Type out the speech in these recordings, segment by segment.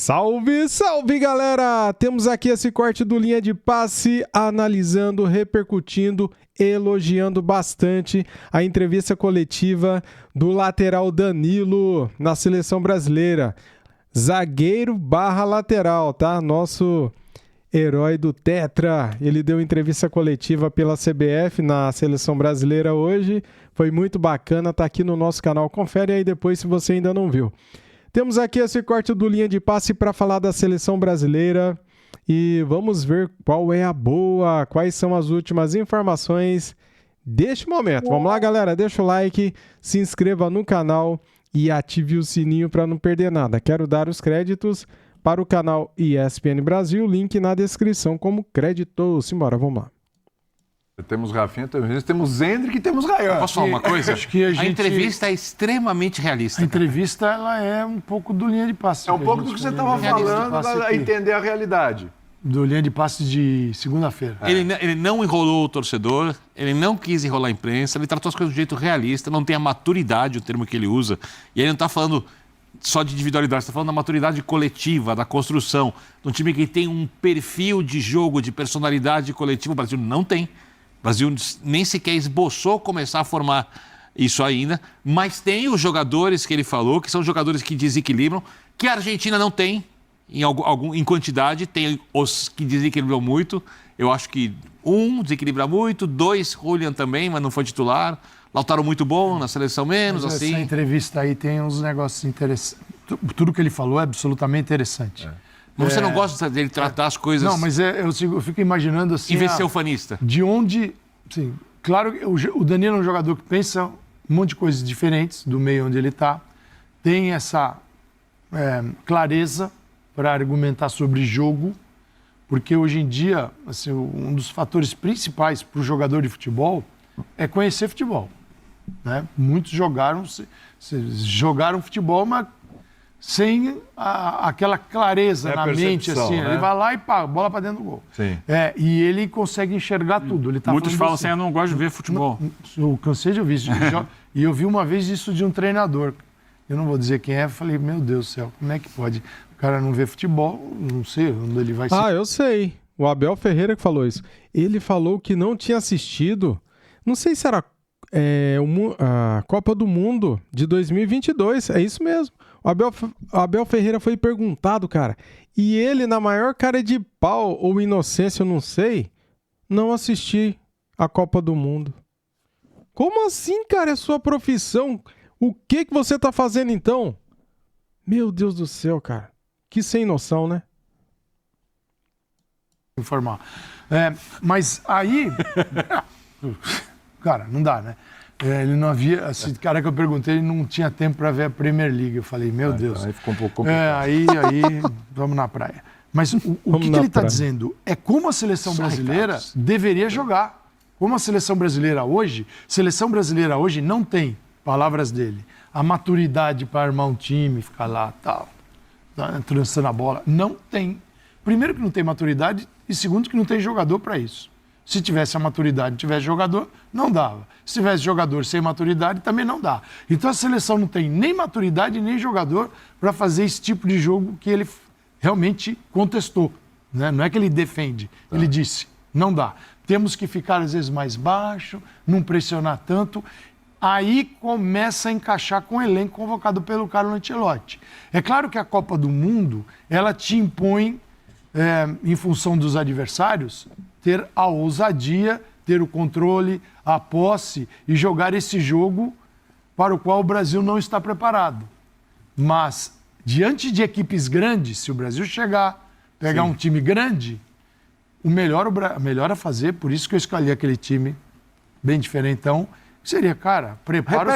Salve, salve, galera! Temos aqui esse corte do Linha de Passe, analisando, repercutindo, elogiando bastante a entrevista coletiva do lateral Danilo na seleção brasileira. Zagueiro barra lateral, tá? Nosso herói do Tetra. Ele deu entrevista coletiva pela CBF na seleção brasileira hoje. Foi muito bacana, tá aqui no nosso canal. Confere aí depois se você ainda não viu. Temos aqui esse corte do Linha de Passe para falar da seleção brasileira e vamos ver qual é a boa, quais são as últimas informações deste momento. Vamos lá, galera, deixa o like, se inscreva no canal e ative o sininho para não perder nada. Quero dar os créditos para o canal ESPN Brasil, link na descrição como crédito. Simbora, vamos lá. Temos Rafinha, temos Hendrick e temos Ryan. Posso falar uma coisa? Acho que a entrevista é extremamente realista. A entrevista ela é um pouco do Linha de Passe. É um pouco do que você estava falando, a entender a realidade. Do Linha de Passe de segunda-feira. Ele não enrolou o torcedor, ele não quis enrolar a imprensa, ele tratou as coisas de um jeito realista, não tem a maturidade, o termo que ele usa. E ele não está falando só de individualidade, está falando da maturidade coletiva, da construção. De um time que tem um perfil de jogo, de personalidade coletiva, o Brasil não tem. O Brasil nem sequer esboçou começar a formar isso ainda, mas tem os jogadores que ele falou, que são jogadores que desequilibram, que a Argentina não tem em quantidade, tem os que desequilibram muito. Eu acho que um desequilibra muito, dois, Julian também, mas não foi titular. Lautaro muito bom, na seleção menos, mas assim. Essa entrevista aí tem uns negócios interessantes. Tudo que ele falou é absolutamente interessante. Mas você não gosta dele tratar as coisas... Não, mas eu fico imaginando assim... Em vez de ser ufanista. De onde... Sim, claro que o Danilo é um jogador que pensa um monte de coisas diferentes do meio onde ele está. Tem essa clareza para argumentar sobre jogo, porque hoje em dia, assim, um dos fatores principais para o jogador de futebol é conhecer futebol. Né? Muitos jogaram futebol, mas sem aquela clareza na mente, assim, né? Ele vai lá e pá, bola para dentro do gol. Sim. E ele consegue enxergar tudo. Ele tá Muitos falam assim, eu não gosto de ver futebol. Eu cansei de ouvir isso. E eu vi uma vez isso de um treinador. Eu não vou dizer quem é, eu falei, meu Deus do céu, como é que pode? O cara não vê futebol, não sei onde ele vai ser. Eu sei. O Abel Ferreira que falou isso. Ele falou que não tinha assistido, não sei se era a Copa do Mundo de 2022, é isso mesmo. O Abel Ferreira foi perguntado, cara, e ele, na maior cara de pau ou inocência, eu não sei, não assisti a Copa do Mundo. Como assim, cara? É sua profissão. O que você tá fazendo então? Meu Deus do céu, cara. Que sem noção, né? Informar. Mas aí... Cara, não dá, né? Ele não havia... Esse cara que eu perguntei, ele não tinha tempo para ver a Premier League. Eu falei, meu Deus. Aí ficou um pouco complicado. Aí, vamos na praia. Mas o que ele está dizendo é como a seleção brasileira deveria jogar. Como a seleção brasileira hoje não tem, palavras dele, a maturidade para armar um time, ficar lá, tal, trançando a bola. Não tem. Primeiro que não tem maturidade e segundo que não tem jogador para isso. Se tivesse a maturidade, tivesse jogador, não dava. Se tivesse jogador sem maturidade, também não dá. Então a seleção não tem nem maturidade, nem jogador para fazer esse tipo de jogo que ele realmente contestou. Né? Não é que ele defende, ele disse, não dá. Temos que ficar às vezes mais baixo, não pressionar tanto. Aí começa a encaixar com o elenco convocado pelo Carlo Ancelotti. É claro que a Copa do Mundo, ela te impõe, em função dos adversários, ter a ousadia, ter o controle, a posse e jogar esse jogo para o qual o Brasil não está preparado. Mas, diante de equipes grandes, se o Brasil chegar, pegar um time grande, o melhor a fazer, por isso que eu escolhi aquele time bem diferentão, seria, cara, prepara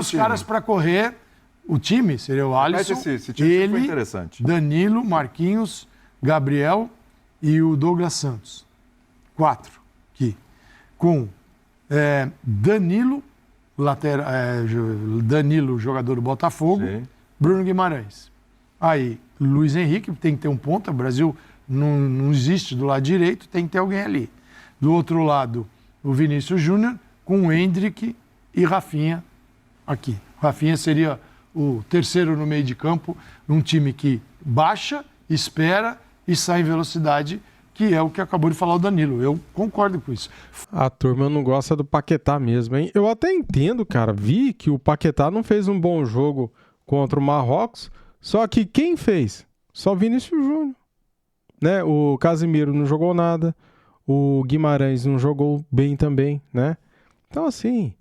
os caras para correr. O time seria o Alisson, esse time ele, foi interessante. Danilo, Marquinhos, Gabriel e o Douglas Santos. 4 aqui. Com Danilo, Danilo, jogador do Botafogo, sim. Bruno Guimarães. Aí, Luiz Henrique, tem que ter um ponta, o Brasil não existe do lado direito, tem que ter alguém ali. Do outro lado, o Vinícius Júnior, com o Hendrick e Rafinha aqui. Rafinha seria o terceiro no meio de campo, num time que baixa, espera e sai em velocidade, que é o que acabou de falar o Danilo. Eu concordo com isso. A turma não gosta do Paquetá mesmo, hein? Eu até entendo, cara. Vi que o Paquetá não fez um bom jogo contra o Marrocos, só que quem fez? Só Vinícius Júnior. Né? O Casimiro não jogou nada, o Guimarães não jogou bem também, né? Então, assim,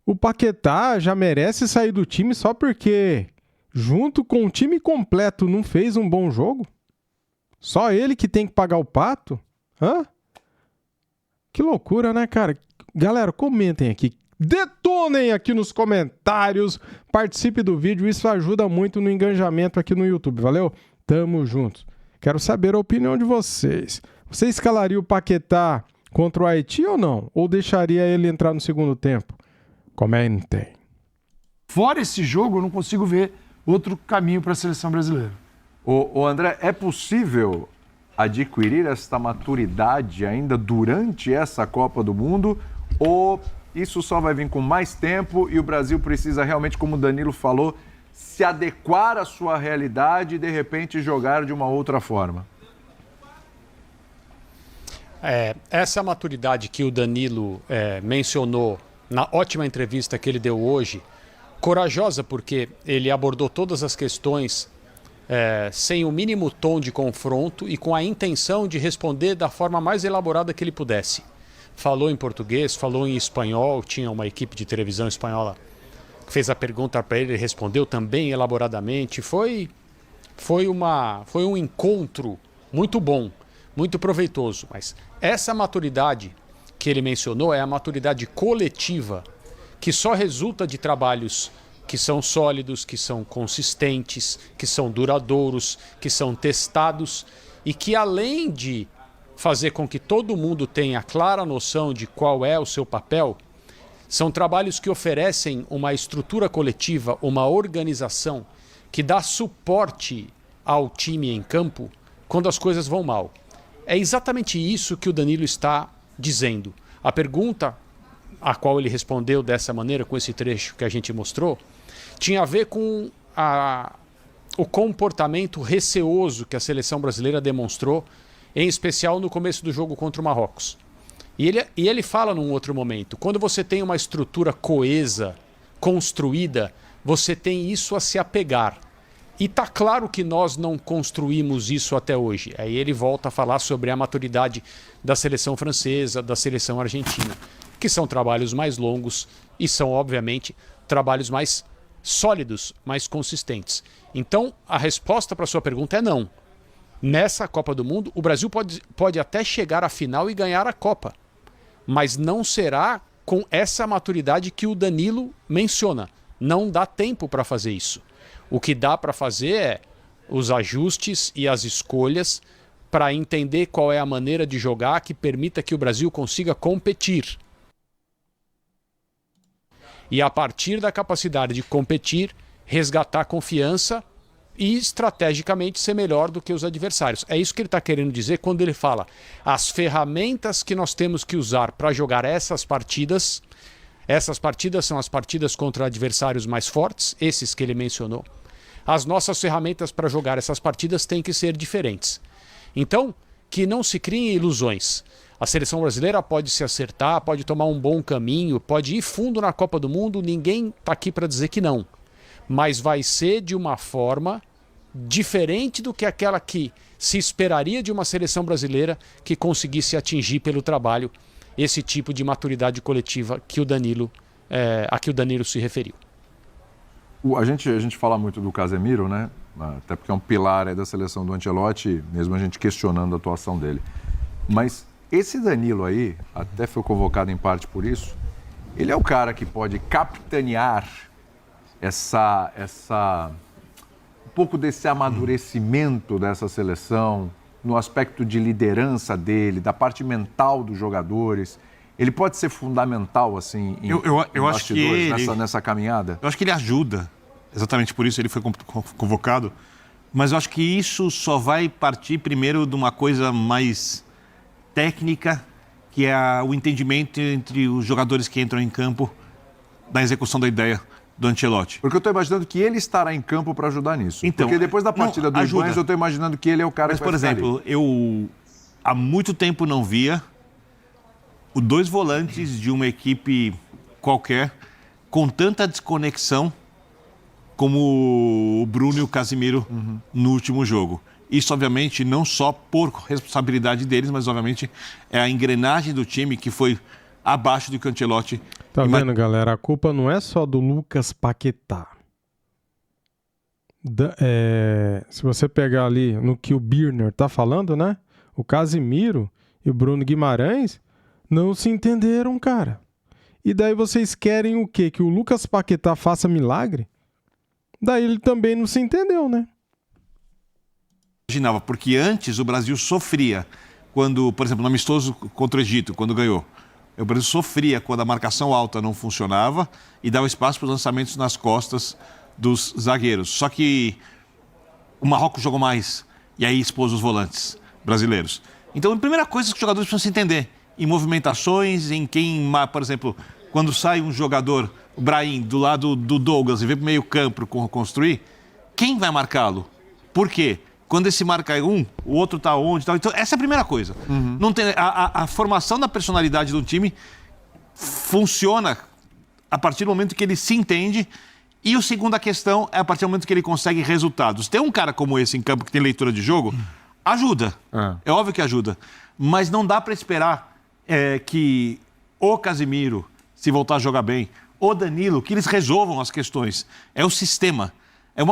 o Paquetá já merece sair do time só porque, junto com o time completo, não fez um bom jogo? Só ele que tem que pagar o pato? Hã? Que loucura, né, cara? Galera, comentem aqui. Detonem aqui nos comentários. Participe do vídeo. Isso ajuda muito no engajamento aqui no YouTube. Valeu? Tamo juntos. Quero saber a opinião de vocês. Você escalaria o Paquetá contra o Haiti ou não? Ou deixaria ele entrar no segundo tempo? Comentem. Fora esse jogo, eu não consigo ver outro caminho para a seleção brasileira. Ô André, é possível adquirir esta maturidade ainda durante essa Copa do Mundo? Ou isso só vai vir com mais tempo e o Brasil precisa realmente, como o Danilo falou, se adequar à sua realidade e, de repente, jogar de uma outra forma? Essa maturidade que o Danilo mencionou na ótima entrevista que ele deu hoje, corajosa porque ele abordou todas as questões sem o mínimo tom de confronto e com a intenção de responder da forma mais elaborada que ele pudesse. Falou em português, falou em espanhol, tinha uma equipe de televisão espanhola que fez a pergunta para ele, ele respondeu também elaboradamente. Foi um encontro muito bom, muito proveitoso, mas essa maturidade que ele mencionou é a maturidade coletiva que só resulta de trabalhos que são sólidos, que são consistentes, que são duradouros, que são testados e que, além de fazer com que todo mundo tenha clara noção de qual é o seu papel, são trabalhos que oferecem uma estrutura coletiva, uma organização que dá suporte ao time em campo quando as coisas vão mal. É exatamente isso que o Danilo está dizendo. A pergunta a qual ele respondeu dessa maneira, com esse trecho que a gente mostrou, tinha a ver com o comportamento receoso que a seleção brasileira demonstrou, em especial no começo do jogo contra o Marrocos. E ele fala num outro momento, quando você tem uma estrutura coesa, construída, você tem isso a se apegar. E tá claro que nós não construímos isso até hoje. Aí ele volta a falar sobre a maturidade da seleção francesa, da seleção argentina, que são trabalhos mais longos e são, obviamente, trabalhos mais sólidos, mais consistentes. Então, a resposta para a sua pergunta é não. Nessa Copa do Mundo, o Brasil pode até chegar à final e ganhar a Copa, mas não será com essa maturidade que o Danilo menciona. Não dá tempo para fazer isso. O que dá para fazer é os ajustes e as escolhas para entender qual é a maneira de jogar que permita que o Brasil consiga competir. E a partir da capacidade de competir, resgatar confiança e estrategicamente ser melhor do que os adversários. É isso que ele está querendo dizer quando ele fala as ferramentas que nós temos que usar para jogar essas partidas são as partidas contra adversários mais fortes, esses que ele mencionou. As nossas ferramentas para jogar essas partidas têm que ser diferentes. Então, que não se criem ilusões. A seleção brasileira pode se acertar, pode tomar um bom caminho, pode ir fundo na Copa do Mundo, ninguém está aqui para dizer que não. Mas vai ser de uma forma diferente do que aquela que se esperaria de uma seleção brasileira que conseguisse atingir pelo trabalho esse tipo de maturidade coletiva que a que o Danilo se referiu. A gente fala muito do Casemiro, né? Até porque é um pilar aí da seleção do Ancelotti, mesmo a gente questionando a atuação dele. Mas esse Danilo aí, até foi convocado em parte por isso, ele é o cara que pode capitanear um pouco desse amadurecimento dessa seleção, no aspecto de liderança dele, da parte mental dos jogadores. Ele pode ser fundamental, assim, eu acho que ele, nessa caminhada? Eu acho que ele ajuda. Exatamente por isso ele foi convocado. Mas eu acho que isso só vai partir primeiro de uma coisa mais técnica, que é o entendimento entre os jogadores que entram em campo da execução da ideia. do Ancelotti. Porque eu estou imaginando que ele estará em campo para ajudar nisso. Então, porque depois da partida do ajuda. Ibanez, eu estou imaginando que ele é o cara Mas, que vai por ficar exemplo, eu há muito tempo não via os 2 volantes de uma equipe qualquer com tanta desconexão como o Bruno e o Casemiro no último jogo. Isso, obviamente, não só por responsabilidade deles, mas, obviamente, é a engrenagem do time que foi abaixo do que o Ancelotti. Tá vendo, galera? A culpa não é só do Lucas Paquetá. Se você pegar ali no que o Birner tá falando, né? O Casemiro e o Bruno Guimarães não se entenderam, cara. E daí vocês querem o quê? Que o Lucas Paquetá faça milagre? Daí ele também não se entendeu, né? Imaginava, porque antes o Brasil sofria quando, por exemplo, no amistoso contra o Egito, quando ganhou. O Brasil sofria quando a marcação alta não funcionava e dava espaço para os lançamentos nas costas dos zagueiros. Só que o Marrocos jogou mais e aí expôs os volantes brasileiros. Então, a primeira coisa que os jogadores precisam se entender, em movimentações, em quem, por exemplo, quando sai um jogador, o Brahim, do lado do Douglas e vem para o meio campo para construir, quem vai marcá-lo? Por quê? Quando esse marca um, o outro está onde? Tal. Então, essa é a primeira coisa. Não tem, a formação da personalidade do time funciona a partir do momento que ele se entende. E a segunda questão é a partir do momento que ele consegue resultados. Ter um cara como esse em campo que tem leitura de jogo, ajuda. É óbvio que ajuda. Mas não dá para esperar que o Casemiro, se voltar a jogar bem, o Danilo, que eles resolvam as questões. É o sistema.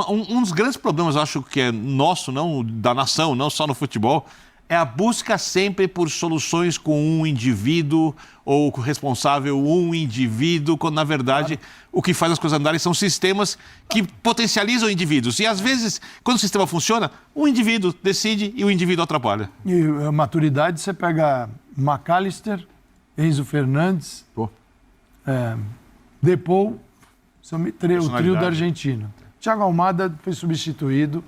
Um dos grandes problemas, eu acho que é nosso, não da nação, não só no futebol, é a busca sempre por soluções com um indivíduo ou responsável um indivíduo, quando na verdade o que faz as coisas andarem são sistemas que potencializam indivíduos. E às vezes, quando o sistema funciona, um indivíduo decide e o indivíduo atrapalha. E a maturidade, você pega McAllister, Enzo Fernandes, Depou, o trio da Argentina. Thiago Almada foi substituído,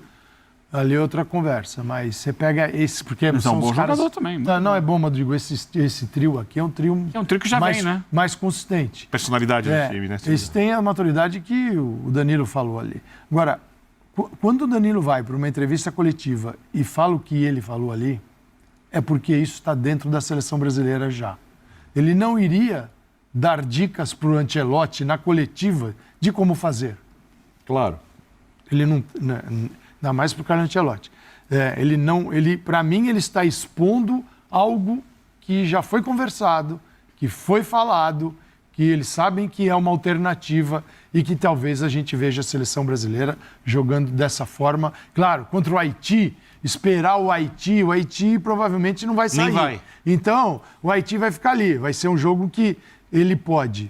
ali é outra conversa, mas você pega esse, porque mas são é um bom os caras... jogador também. Não é bom, mas eu digo, esse trio aqui é um trio... É um trio que já vem, né? Mais consistente. Personalidade do time, né? Eles têm a maturidade que o Danilo falou ali. Agora, quando o Danilo vai para uma entrevista coletiva e fala o que ele falou ali, é porque isso está dentro da seleção brasileira já. Ele não iria dar dicas para o Ancelotti na coletiva de como fazer. Claro. Ele não... Ainda mais para o Carlo Ancelotti. Para mim, ele está expondo algo que já foi conversado, que foi falado, que eles sabem que é uma alternativa e que talvez a gente veja a seleção brasileira jogando dessa forma. Claro, contra o Haiti, esperar o Haiti provavelmente não vai sair. Nem vai. Então, o Haiti vai ficar ali. Vai ser um jogo que ele pode.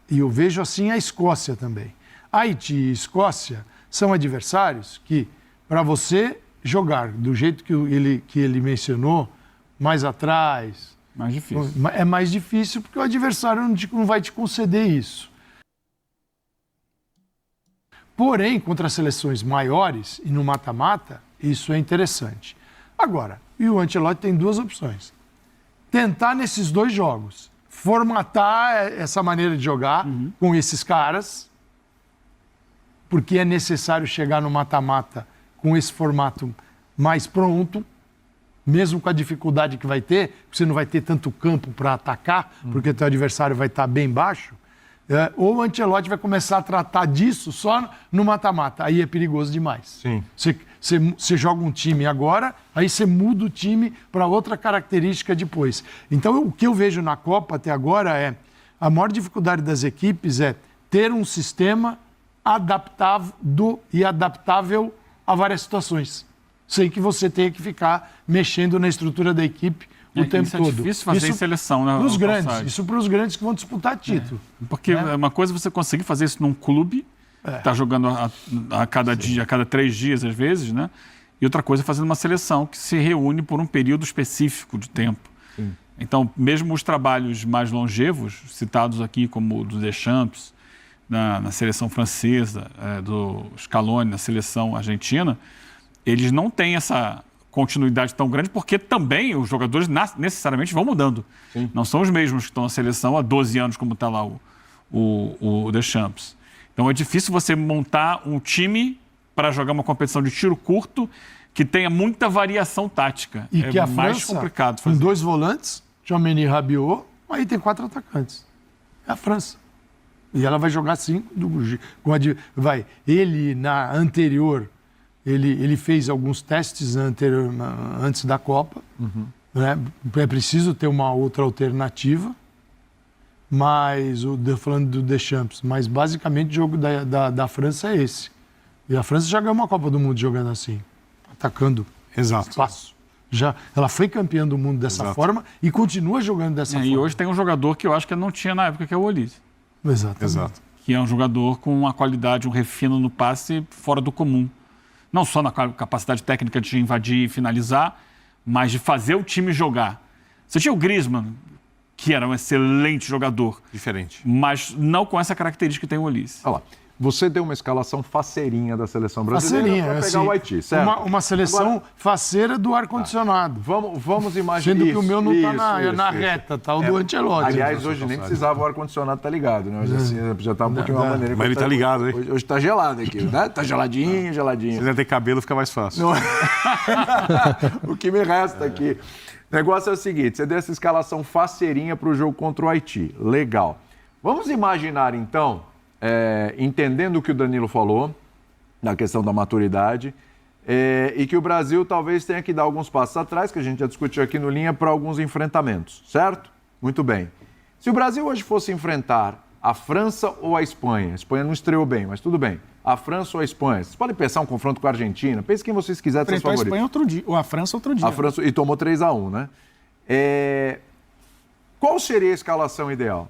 E eu vejo assim a Escócia também. Haiti e Escócia são adversários que, para você jogar do jeito que ele mencionou, mais atrás... Mais difícil. É mais difícil porque o adversário não vai te conceder isso. Porém, contra seleções maiores e no mata-mata, isso é interessante. Agora, e o Ancelotti tem duas opções. Tentar nesses dois jogos, formatar essa maneira de jogar com esses caras, porque é necessário chegar no mata-mata com esse formato mais pronto, mesmo com a dificuldade que vai ter, você não vai ter tanto campo para atacar, porque o teu adversário vai estar bem baixo, ou o Ancelotti vai começar a tratar disso só no mata-mata. Aí é perigoso demais. Sim. Você joga um time agora, aí você muda o time para outra característica depois. Então, o que eu vejo na Copa até agora é a maior dificuldade das equipes é ter um sistema adaptável a várias situações. Sei que você tem que ficar mexendo na estrutura da equipe o tempo todo. É difícil fazer em seleção, né? Isso para os grandes que vão disputar título. Porque é uma coisa você conseguir fazer isso num clube, tá jogando a cada dia, a cada 3 dias às vezes, né? E outra coisa é fazer uma seleção que se reúne por um período específico de tempo. Sim. Então, mesmo os trabalhos mais longevos, citados aqui como o do Deschamps, na seleção francesa, do Scaloni, na seleção argentina, eles não têm essa continuidade tão grande porque também os jogadores necessariamente vão mudando. Sim. Não são os mesmos que estão na seleção há 12 anos, como está lá o Deschamps. Então é difícil você montar um time para jogar uma competição de tiro curto que tenha muita variação tática. E que a mais França, complicado com fazer. 2 volantes, Tchouaméni e Rabiot, aí tem 4 atacantes. É a França. E ela vai jogar 5 Ele, na anterior, ele fez alguns testes antes da Copa. Né? É preciso ter uma outra alternativa. Mas, falando do Deschamps, mas basicamente o jogo da França é esse. E a França já ganhou uma Copa do Mundo jogando assim, atacando espaço. Ela foi campeã do mundo dessa forma e continua jogando dessa forma. E hoje tem um jogador que eu acho que não tinha na época, que é o Olise. Exato. Que é um jogador com uma qualidade, um refino no passe fora do comum. Não só na capacidade técnica de invadir e finalizar, mas de fazer o time jogar. Você tinha o Griezmann, que era um excelente jogador. Diferente. Mas não com essa característica que tem o Olise. Olha lá. Você deu uma escalação faceirinha da seleção brasileira para pegar assim, o Haiti, certo? Uma seleção faceira do ar-condicionado. Vamos imaginar. Sendo que o meu não está na reta, tá? O do Ancelotti. Aliás, hoje nem precisava o ar-condicionado estar ligado, né? Hoje assim, já está um pouquinho uma maneira. Mas ele tá ligado, hein? Hoje está gelado aqui, né? Tá geladinho. Se quiser ter cabelo, fica mais fácil. O que me resta aqui. O negócio é o seguinte: você deu essa escalação faceirinha para o jogo contra o Haiti. Legal. Vamos imaginar, então, entendendo o que o Danilo falou, na questão da maturidade, e que o Brasil talvez tenha que dar alguns passos atrás, que a gente já discutiu aqui no Linha, para alguns enfrentamentos, certo? Muito bem. Se o Brasil hoje fosse enfrentar a França ou a Espanha, a Espanha não estreou bem, mas tudo bem, a França ou a Espanha, vocês podem pensar um confronto com a Argentina, pense quem vocês quiserem, seus favoritos. A Espanha outro dia, ou a França outro dia. A França, e tomou 3-1, né? Qual seria a escalação ideal?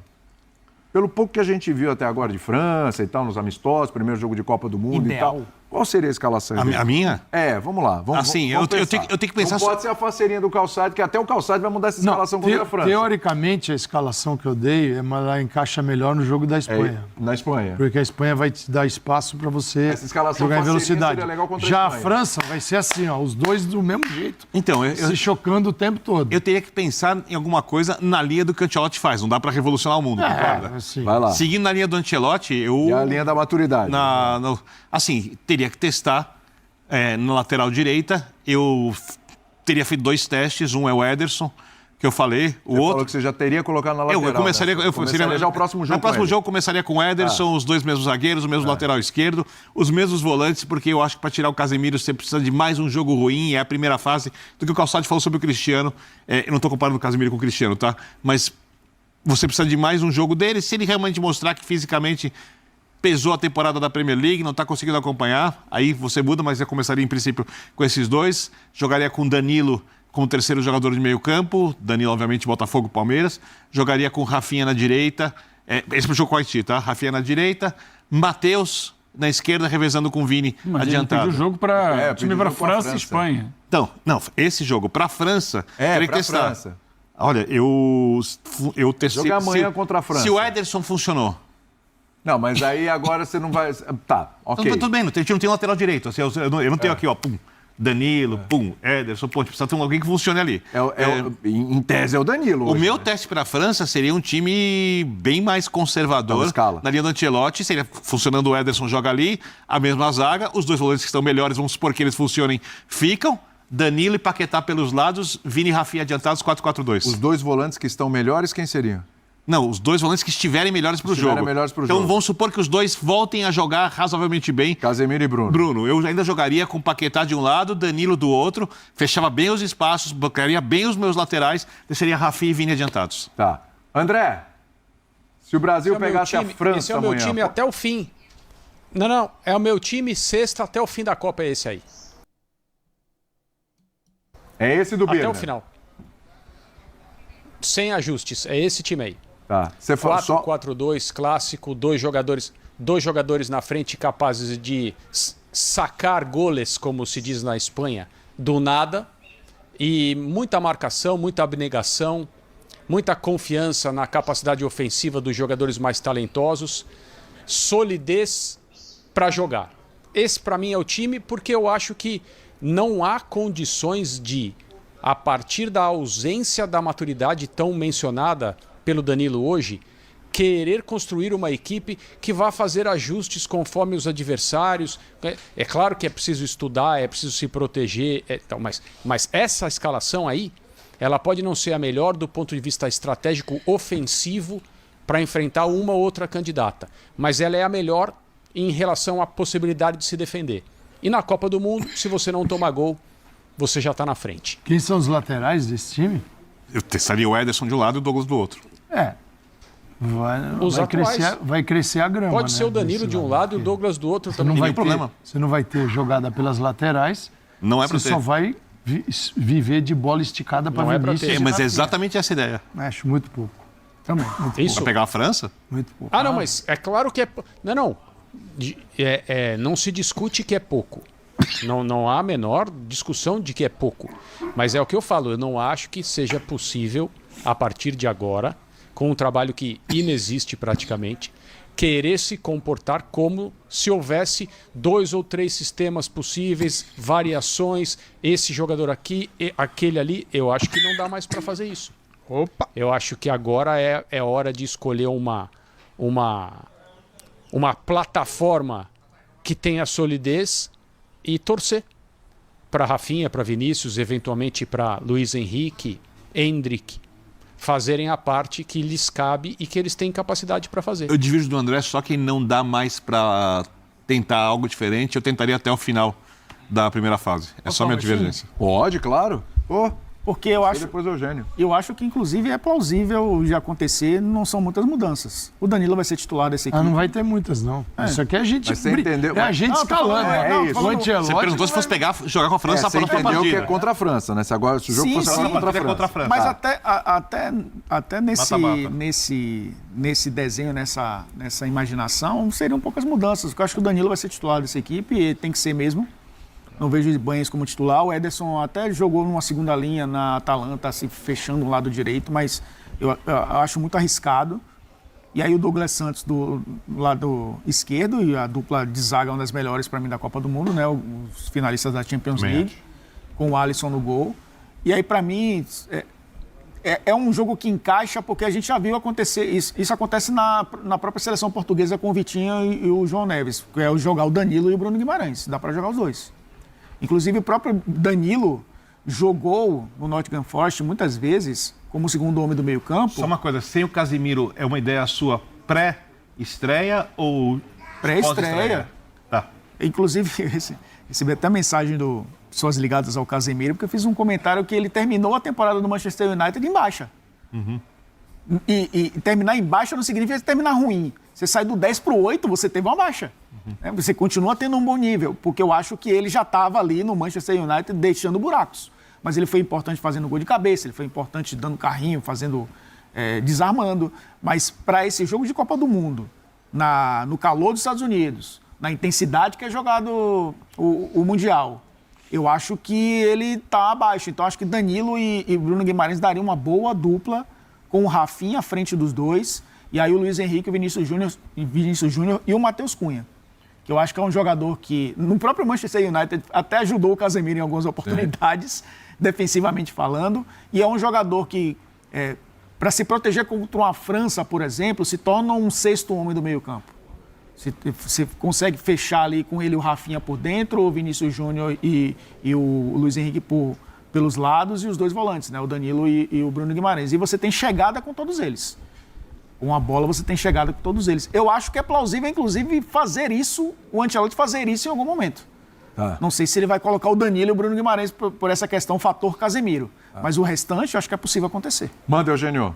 Pelo pouco que a gente viu até agora de França e tal, nos amistosos, primeiro jogo de Copa do Mundo Ideal. e tal. Qual seria a escalação? A minha? Vamos lá. Vamos eu tenho que pensar... Não pode ser a faceirinha do Calçado, que até o Calçado vai mudar essa escalação contra a França. Teoricamente, a escalação que eu dei, ela encaixa melhor no jogo da Espanha. Na Espanha. Porque a Espanha vai te dar espaço para você jogar em velocidade. Legal contra Já a a Espanha. França vai ser assim, ó, os dois do mesmo jeito. Então, se chocando o tempo todo. Eu teria que pensar em alguma coisa na linha do que o Ancelotti faz. Não dá para revolucionar o mundo, concorda? Assim. Vai lá. Seguindo na linha do Ancelotti, E a linha da maturidade. Assim, teria que testar na lateral direita. Eu teria feito 2 testes. Um é o Ederson, que eu falei. O outro Falou que você já teria colocado na lateral. Eu começaria, né? Começaria já o próximo jogo. No próximo jogo começaria com o Ederson, os 2 mesmos zagueiros, o mesmo lateral esquerdo, os mesmos volantes, porque eu acho que para tirar o Casemiro você precisa de mais um jogo ruim, é a primeira fase. Do que o Calçado falou sobre o Cristiano. Eu não estou comparando o Casemiro com o Cristiano, tá? Mas você precisa de mais um jogo dele. Se ele realmente mostrar que fisicamente pesou a temporada da Premier League, não está conseguindo acompanhar, aí você muda, mas eu começaria em princípio com esses 2. Jogaria com Danilo como terceiro jogador de meio campo. Danilo, obviamente, Botafogo, Palmeiras. Jogaria com Rafinha na direita. Esse foi o jogo com o Haiti, tá? Rafinha na direita. Matheus na esquerda, revezando com o Vini adiantado. Pediu jogo para time para França e Espanha. Então, não, esse jogo para a França... para França. Olha, eu testei... Jogar amanhã contra a França. Se o Ederson funcionou... Não, mas aí agora você não vai... Tá, ok. Tudo bem, a gente não tem lateral direito. Assim, eu não tenho aqui, ó, pum, Danilo, pum, Ederson, pum, precisa ter alguém que funcione ali. Em tese é o Danilo. O meu teste para a França seria um time bem mais conservador. Na linha do Ancelotti, seria funcionando o Ederson, joga ali, a mesma zaga, os 2 volantes que estão melhores, vamos supor que eles funcionem, ficam. Danilo e Paquetá pelos lados, Vini e Rafinha adiantados, 4-4-2. Os 2 volantes que estão melhores, quem seriam? Não, os 2 volantes que estiverem melhores para o jogo. Então vamos supor que os 2 voltem a jogar razoavelmente bem. Casemiro e Bruno. Eu ainda jogaria com Paquetá de um lado, Danilo do outro, fechava bem os espaços, bloquearia bem os meus laterais, deixaria Rafinha e Vini adiantados. Tá. André, se o Brasil pegasse a França esse é o meu amanhã... time até o fim. Não, é o meu time sexta até o fim da Copa, é esse aí. É esse do Birner? Até o final. Sem ajustes, é esse time aí. Tá. Você fala 4-4-2, clássico, 2 jogadores na frente capazes de sacar goles, como se diz na Espanha, do nada. E muita marcação, muita abnegação, muita confiança na capacidade ofensiva dos jogadores mais talentosos, solidez para jogar. Esse para mim é o time, porque eu acho que não há condições de, a partir da ausência da maturidade tão mencionada pelo Danilo hoje, querer construir uma equipe que vá fazer ajustes conforme os adversários. É claro que é preciso estudar, é preciso se proteger, mas essa escalação aí, ela pode não ser a melhor do ponto de vista estratégico ofensivo para enfrentar uma ou outra candidata, mas ela é a melhor em relação à possibilidade de se defender. E na Copa do Mundo, se você não tomar gol, você já está na frente. Quem são os laterais desse time? Eu testaria o Ederson de um lado e o Douglas do outro. Vai crescer a grama. Pode ser o Danilo de um lado e o Douglas do outro também. Não vai ter problema. Você não vai ter jogada pelas laterais. Não é para Você ter. só vai viver de bola esticada para Vinícius. Mas é exatamente essa a ideia. Acho muito pouco. Também. Muito Isso. Vai pegar a França? Muito pouco. Não, mas é claro que é... Não. Não se discute que é pouco. Não há a menor discussão de que é pouco. Mas é o que eu falo, eu não acho que seja possível, a partir de agora, com um trabalho que inexiste praticamente, querer se comportar como se houvesse 2 ou 3 sistemas possíveis, variações, esse jogador aqui, aquele ali. Eu acho que não dá mais para fazer isso. Opa! Eu acho que agora é hora de escolher uma plataforma que tenha solidez e torcer para Rafinha, para Vinícius, eventualmente para Luiz Henrique, Endrick, fazerem a parte que lhes cabe e que eles têm capacidade para fazer. Eu divido do André, só que não dá mais para tentar algo diferente. Eu tentaria até o final da primeira fase. É só minha divergência. Pode, claro. Porque eu acho, Depois do Eugênio. eu acho que, inclusive, é plausível de acontecer, não são muitas mudanças. O Danilo vai ser titular dessa equipe. Não vai ter muitas, não. Isso aqui é a gente... Mas você entendeu? É a gente escalando. isso. O Ancelotti Você perguntou se fosse jogar com a França Você para a entendeu que partida. é contra a França, né? Se o jogo Sim, fosse sim. contra a França. Mas até Mata-mata. nesse desenho, nessa imaginação, seriam poucas mudanças. Porque eu acho que o Danilo vai ser titular dessa equipe e tem que ser mesmo. Não vejo o Ibanez como titular. O Ederson até jogou numa segunda linha na Atalanta, se fechando o lado direito, mas eu acho muito arriscado. E aí o Douglas Santos do lado esquerdo, e a dupla de zaga é uma das melhores para mim da Copa do Mundo, né? Os finalistas da Champions League, com o Alisson no gol. E aí, para mim, é um jogo que encaixa, porque a gente já viu acontecer isso. Isso acontece na própria seleção portuguesa com o Vitinho e o João Neves, que é jogar o Danilo e o Bruno Guimarães. Dá para jogar os dois. Inclusive, o próprio Danilo jogou no Nottingham Forest muitas vezes como segundo homem do meio-campo. Só uma coisa, sem o Casemiro, é uma ideia sua pré-estreia ou Pré-estreia. pós-estreia? Tá. Inclusive, recebi até mensagem do pessoas ligadas ao Casemiro, porque eu fiz um comentário que ele terminou a temporada do Manchester United em baixa. E terminar em baixa não significa terminar ruim. Você sai do 10 para o 8, você teve uma baixa. Você continua tendo um bom nível, porque eu acho que ele já estava ali no Manchester United deixando buracos. Mas ele foi importante fazendo gol de cabeça, ele foi importante dando carrinho, fazendo, desarmando. Mas para esse jogo de Copa do Mundo, no calor dos Estados Unidos, na intensidade que é jogado o Mundial, eu acho que ele está abaixo. Então acho que Danilo e Bruno Guimarães dariam uma boa dupla com o Rafinha à frente dos dois, e aí o Luiz Henrique, o Vinícius Júnior e o Matheus Cunha. Que eu acho que é um jogador que, no próprio Manchester United, até ajudou o Casemiro em algumas oportunidades, defensivamente falando, e é um jogador que, para se proteger contra uma França, por exemplo, se torna um sexto homem do meio-campo. Você consegue fechar ali com ele o Rafinha por dentro, o Vinícius Júnior e o Luiz Henrique pelos lados, e os dois volantes, né? O Danilo e o Bruno Guimarães. E você tem chegada com todos eles. Com a bola você tem chegada com todos eles. Eu acho que é plausível, inclusive, fazer isso, o Ancelotti fazer isso em algum momento. Não sei se ele vai colocar o Danilo e o Bruno Guimarães por essa questão, fator Casemiro. Mas o restante, eu acho que é possível acontecer. Manda, Eugênio.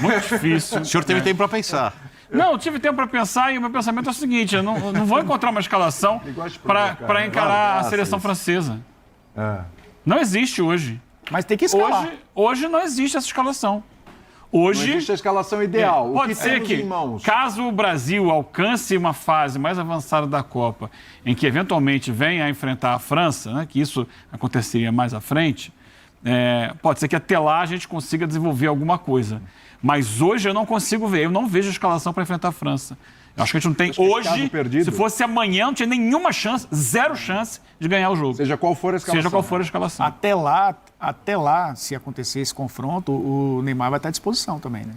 Muito difícil. O senhor teve tempo para pensar. Não, eu tive tempo para pensar e o meu pensamento é o seguinte: eu não vou encontrar uma escalação para encarar a seleção francesa. Não existe hoje. Mas tem que escalar. Hoje não existe essa escalação. Não Hoje existe a escalação ideal. pode ser que, caso o Brasil alcance uma fase mais avançada da Copa, em que eventualmente venha a enfrentar a França, né, que isso aconteceria mais à frente, pode ser que até lá a gente consiga desenvolver alguma coisa. Mas hoje eu não consigo ver, eu não vejo a escalação para enfrentar a França. Acho que a gente não tem Acho que é hoje, caso perdido. se fosse amanhã, não tinha nenhuma chance, zero chance de ganhar o jogo. Seja qual for a escalação. Seja qual for a escalação. Até lá, se acontecer esse confronto, o Neymar vai estar à disposição também, né?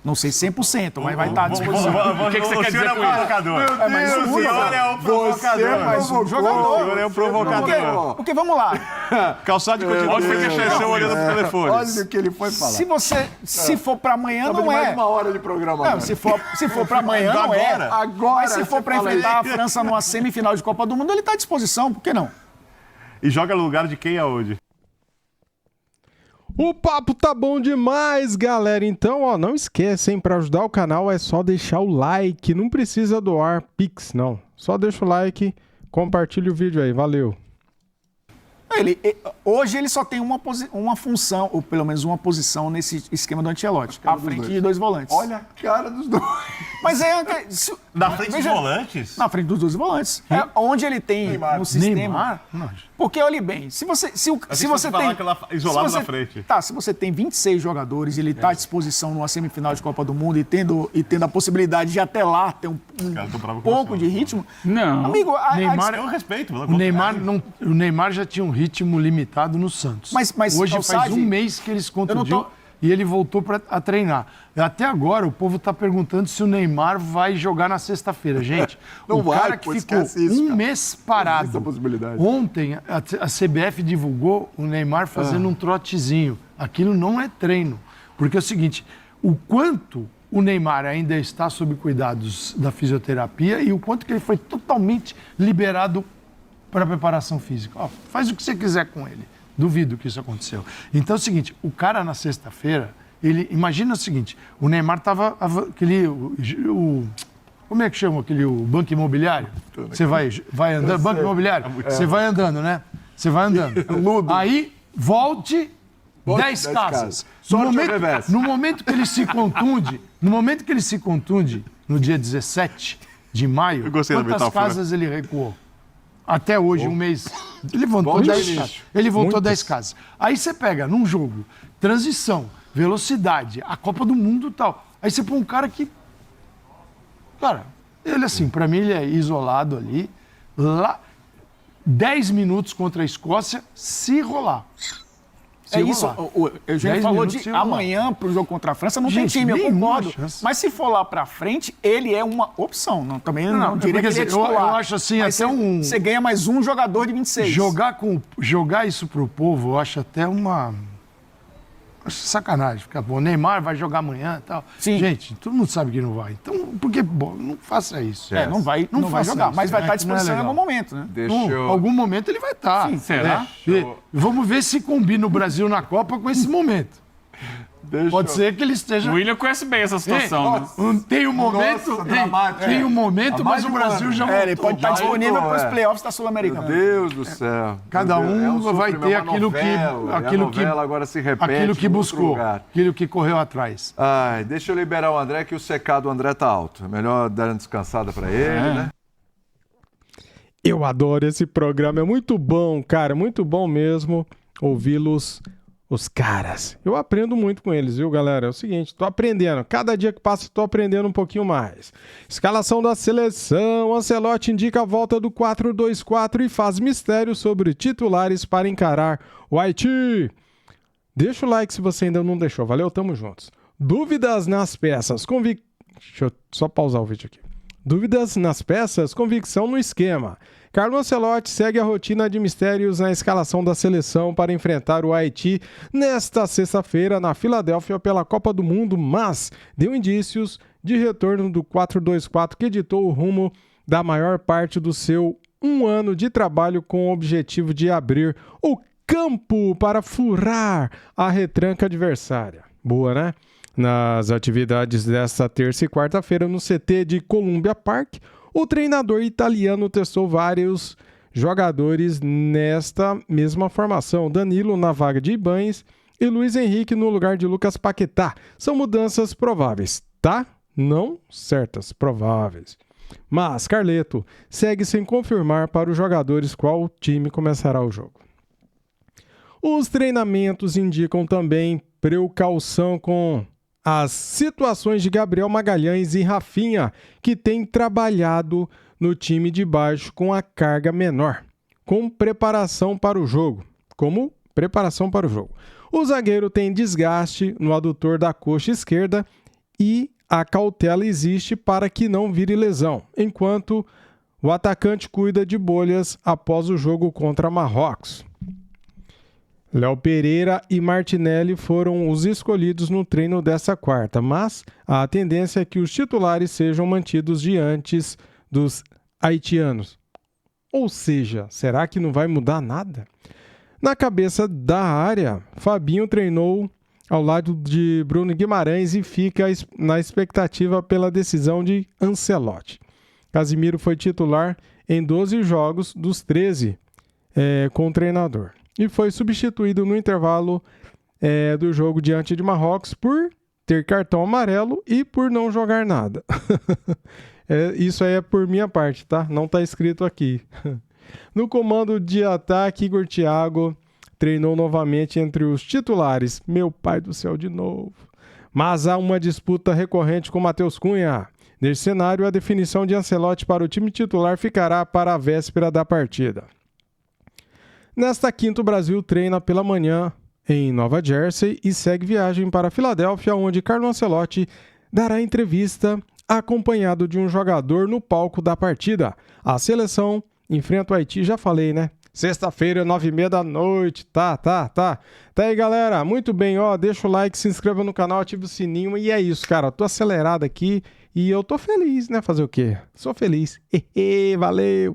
Não sei 100%, mas vai estar à disposição. O que você quer dizer com isso? Mas o senhor é o provocador. Mas o jogador. O senhor é um provocador. Porque vamos lá. Calçado de continente. Onde foi que aconteceu olhando pro telefone? Olha o que ele foi falar. Se for pra amanhã, não mais é. uma hora de programa Não, agora. se for pra amanhã, não é. Agora Mas se for você pra fala enfrentar a isso. França numa semifinal de Copa do Mundo, ele tá à disposição. Por que não? E joga no lugar de quem aonde? O papo tá bom demais, galera. Então, ó, não esquece, hein? Pra ajudar o canal é só deixar o like. Não precisa doar Pix, não. Só deixa o like, compartilha o vídeo aí. Valeu. Hoje ele só tem uma função, ou pelo menos uma posição nesse esquema do Ancelotti, à frente de dois volantes. Olha a cara dos dois. Mas é... Na frente dos veja- volantes? Na frente dos dois volantes. É onde ele tem no sistema. Neymar? Não. Porque, olhe bem, se você fosse falar tem... aquela isolado se você- na frente. Tá, se você tem 26 jogadores e ele está à disposição numa semifinal de Copa do Mundo e tendo a possibilidade de até lá ter um caras tão bravos com pouco você, de ritmo... Não. Amigo, Neymar- Eu respeito. O Neymar já tinha um ritmo limitado no Santos. Mas, Hoje faz Calçade, um mês que ele se contundiu eu não tô- e ele voltou a treinar. Até agora, o povo está perguntando se o Neymar vai jogar na sexta-feira. Gente, Não o vai, cara que pô, ficou esquece isso, um cara. mês Existe parado. a possibilidade. Ontem, a CBF divulgou o Neymar fazendo um trotezinho. Aquilo não é treino. Porque é o seguinte, o quanto o Neymar ainda está sob cuidados da fisioterapia e o quanto que ele foi totalmente liberado para preparação física. Ó, faz o que você quiser com ele. Duvido que isso aconteceu. Então é o seguinte, o cara na sexta-feira, imagina o seguinte, o Neymar estava como é que chama aquele o banco imobiliário? Você vai andando, banco imobiliário, você vai andando, né? Você vai andando. Aí volte 10 casas. Sorte ao revés. No momento que ele se contunde, no dia 17 de maio, Eu gostei da quantas metáfora. casas ele recuou? Até hoje, um mês. Ele voltou Volte ao 10 início. casas. Ele voltou 10 casas. Aí você pega num jogo, transição, velocidade, a Copa do Mundo e tal. Aí você põe um cara que... Cara, ele assim, pra mim ele é isolado ali. Lá, 10 minutos contra a Escócia, se rolar. Se É isso, rolar. o Eugênio 10 falou minutos de sem rolar. amanhã pro jogo contra a França, não Gente, tem time, eu nenhuma concordo. chance. Mas se for lá pra frente, ele é uma opção. Também não diria que porque, ele é assim, eu titular. acho assim, Mas até você ganha mais um jogador de 26. Jogar isso pro povo, eu acho até acho sacanagem. Ficar, o Neymar vai jogar amanhã e tal. Sim. Gente, todo mundo sabe que não vai. Então, não faça isso. Não vai faça jogar, isso, mas vai estar à que não é disposição em legal. algum momento, né? Deixa Em eu... algum momento ele vai estar. Sim, será? Vamos ver se combina o Brasil na Copa com esse momento. Pode ser que ele esteja... O William conhece bem essa situação, né? Tem um momento, Nossa, dramático. tem um momento, mas o Brasil já voltou. Ele pode estar Mas disponível voltou, para os é. playoffs da Meu Sul-Americana. Deus do céu. Cada Meu Deus, um vai ter uma novela, e a novela agora se repete aquilo que em outro buscou, lugar. aquilo que correu atrás. Ai, deixa eu liberar o André, que o secado do André tá alto. É melhor dar uma descansada pra ele, né? Eu adoro esse programa, é muito bom, cara, muito bom mesmo ouvi-los, os caras. Eu aprendo muito com eles, viu, galera? É o seguinte, tô aprendendo, cada dia que passa tô aprendendo um pouquinho mais. Escalação da seleção, Ancelotti indica a volta do 4-2-4 e faz mistério sobre titulares para encarar o Haiti. Deixa o like se você ainda não deixou, valeu? Tamo juntos. Dúvidas nas peças, Deixa eu só pausar o vídeo aqui. Dúvidas nas peças, convicção no esquema. Carlo Ancelotti segue a rotina de mistérios na escalação da seleção para enfrentar o Haiti nesta sexta-feira na Filadélfia pela Copa do Mundo, mas deu indícios de retorno do 4-2-4 que ditou o rumo da maior parte do seu ano de trabalho com o objetivo de abrir o campo para furar a retranca adversária. Boa, né? Nas atividades desta terça e quarta-feira no CT de Columbia Park, o treinador italiano testou vários jogadores nesta mesma formação. Danilo na vaga de Ibañez e Luiz Henrique no lugar de Lucas Paquetá. São mudanças prováveis, tá? Não certas, prováveis. Mas Carleto segue sem confirmar para os jogadores qual time começará o jogo. Os treinamentos indicam também precaução com as situações de Gabriel Magalhães e Rafinha, que têm trabalhado no time de baixo com a carga menor, com preparação para o jogo. Como preparação para o jogo. O zagueiro tem desgaste no adutor da coxa esquerda e a cautela existe para que não vire lesão, enquanto o atacante cuida de bolhas após o jogo contra Marrocos. Léo Pereira e Martinelli foram os escolhidos no treino dessa quarta, mas a tendência é que os titulares sejam mantidos diante dos haitianos. Ou seja, será que não vai mudar nada? Na cabeça da área, Fabinho treinou ao lado de Bruno Guimarães e fica na expectativa pela decisão de Ancelotti. Casimiro foi titular em 12 jogos dos 13 com o treinador e foi substituído no intervalo do jogo diante de Marrocos por ter cartão amarelo e por não jogar nada. Isso aí é por minha parte, tá? Não está escrito aqui. No comando de ataque, Igor Thiago treinou novamente entre os titulares. Meu pai do céu, de novo. Mas há uma disputa recorrente com Matheus Cunha. Nesse cenário, a definição de Ancelotti para o time titular ficará para a véspera da partida. Nesta quinta, o Brasil treina pela manhã em Nova Jersey e segue viagem para Filadélfia, onde Carlo Ancelotti dará entrevista acompanhado de um jogador no palco da partida. A seleção enfrenta o Haiti, já falei, né? Sexta-feira, 9h30 da noite. Tá aí, galera. Muito bem, ó. Deixa o like, se inscreva no canal, ative o sininho. E é isso, cara. Tô acelerado aqui e eu tô feliz, né? Fazer o quê? Sou feliz. Valeu!